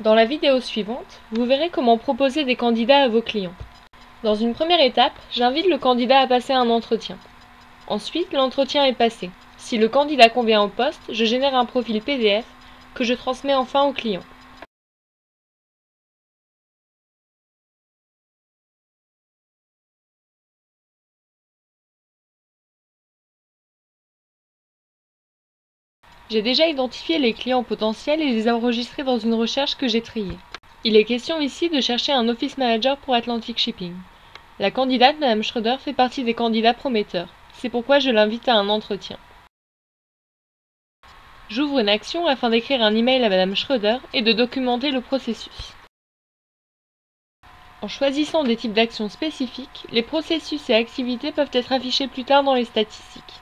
Dans la vidéo suivante, vous verrez comment proposer des candidats à vos clients. Dans une première étape, j'invite le candidat à passer un entretien. Ensuite, l'entretien est passé. Si le candidat convient au poste, je génère un profil PDF que je transmets enfin au client. J'ai déjà identifié les clients potentiels et les enregistrés dans une recherche que j'ai triée. Il est question ici de chercher un office manager pour Atlantic Shipping. La candidate, Madame Schroeder, fait partie des candidats prometteurs. C'est pourquoi je l'invite à un entretien. J'ouvre une action afin d'écrire un email à Madame Schroeder et de documenter le processus. En choisissant des types d'actions spécifiques, les processus et activités peuvent être affichés plus tard dans les statistiques.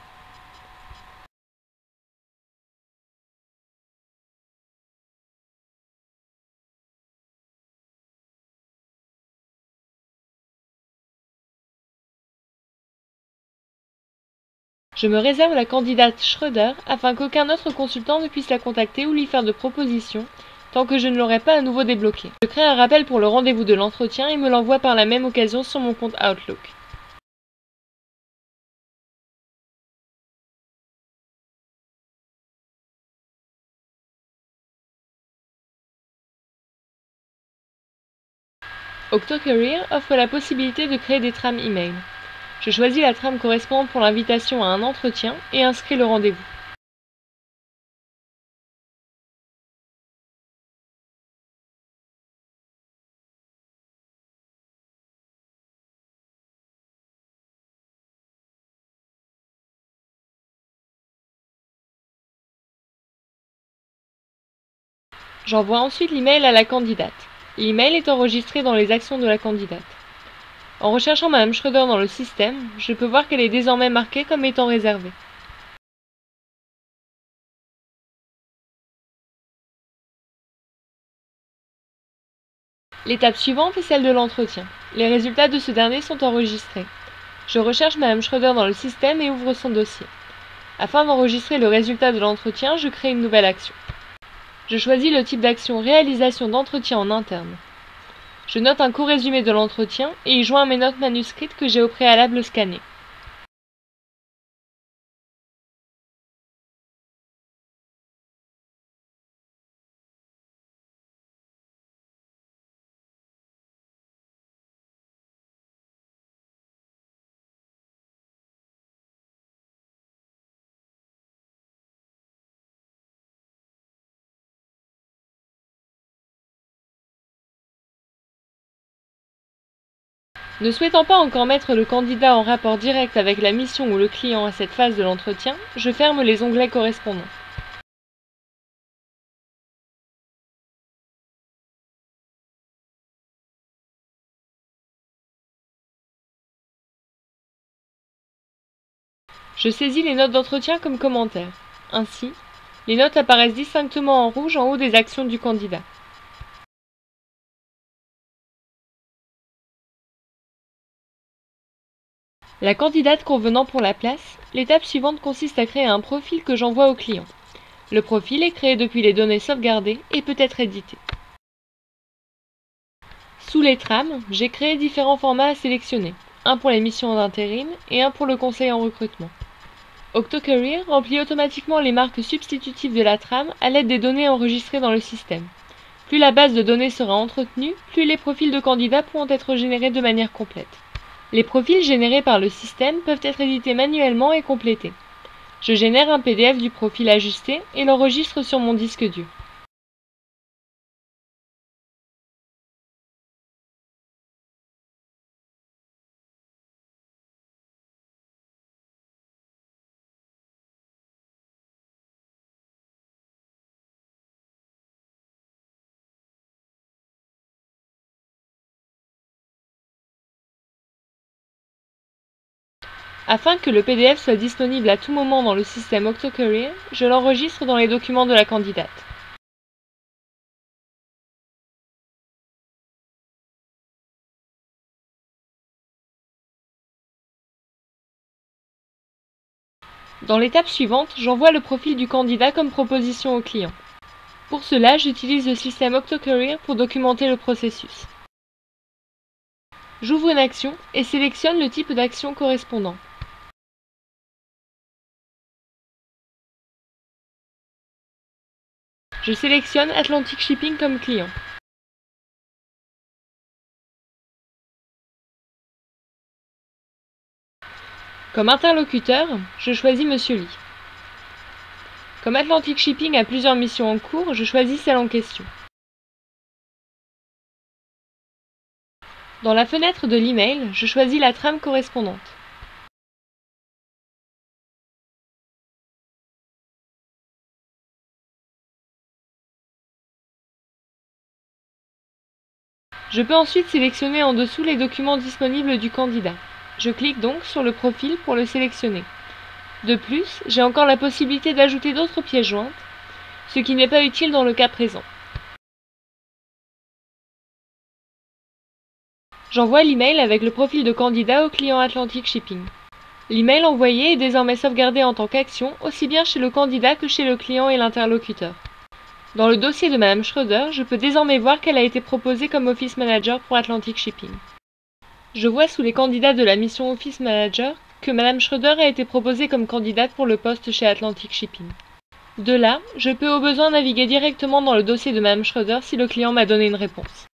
Je me réserve la candidate Schroeder afin qu'aucun autre consultant ne puisse la contacter ou lui faire de propositions tant que je ne l'aurai pas à nouveau débloquée. Je crée un rappel pour le rendez-vous de l'entretien et me l'envoie par la même occasion sur mon compte Outlook. OctoCareer offre la possibilité de créer des trames email. Je choisis la trame correspondante pour l'invitation à un entretien et inscris le rendez-vous. J'envoie ensuite l'email à la candidate. L'email est enregistré dans les actions de la candidate. En recherchant Madame Schroeder dans le système, je peux voir qu'elle est désormais marquée comme étant réservée. L'étape suivante est celle de l'entretien. Les résultats de ce dernier sont enregistrés. Je recherche Madame Schroeder dans le système et ouvre son dossier. Afin d'enregistrer le résultat de l'entretien, je crée une nouvelle action. Je choisis le type d'action réalisation d'entretien en interne. Je note un court résumé de l'entretien et y joins mes notes manuscrites que j'ai au préalable scannées. Ne souhaitant pas encore mettre le candidat en rapport direct avec la mission ou le client à cette phase de l'entretien, je ferme les onglets correspondants. Je saisis les notes d'entretien comme commentaires. Ainsi, les notes apparaissent distinctement en rouge en haut des actions du candidat. La candidate convenant pour la place, l'étape suivante consiste à créer un profil que j'envoie au client. Le profil est créé depuis les données sauvegardées et peut être édité. Sous les trames, j'ai créé différents formats à sélectionner, un pour les missions d'intérim et un pour le conseil en recrutement. OctoCareer remplit automatiquement les marques substitutives de la trame à l'aide des données enregistrées dans le système. Plus la base de données sera entretenue, plus les profils de candidats pourront être générés de manière complète. Les profils générés par le système peuvent être édités manuellement et complétés. Je génère un PDF du profil ajusté et l'enregistre sur mon disque dur. Afin que le PDF soit disponible à tout moment dans le système OctoCareer, je l'enregistre dans les documents de la candidate. Dans l'étape suivante, j'envoie le profil du candidat comme proposition au client. Pour cela, j'utilise le système OctoCourier pour documenter le processus. J'ouvre une action et sélectionne le type d'action correspondant. Je sélectionne Atlantic Shipping comme client. Comme interlocuteur, je choisis Monsieur Lee. Comme Atlantic Shipping a plusieurs missions en cours, je choisis celle en question. Dans la fenêtre de l'email, je choisis la trame correspondante. Je peux ensuite sélectionner en dessous les documents disponibles du candidat. Je clique donc sur le profil pour le sélectionner. De plus, j'ai encore la possibilité d'ajouter d'autres pièces jointes, ce qui n'est pas utile dans le cas présent. J'envoie l'email avec le profil de candidat au client Atlantic Shipping. L'email envoyé est désormais sauvegardé en tant qu'action, aussi bien chez le candidat que chez le client et l'interlocuteur. Dans le dossier de Madame Schroeder, je peux désormais voir qu'elle a été proposée comme Office Manager pour Atlantic Shipping. Je vois sous les candidats de la mission Office Manager que Madame Schroeder a été proposée comme candidate pour le poste chez Atlantic Shipping. De là, je peux au besoin naviguer directement dans le dossier de Madame Schroeder si le client m'a donné une réponse.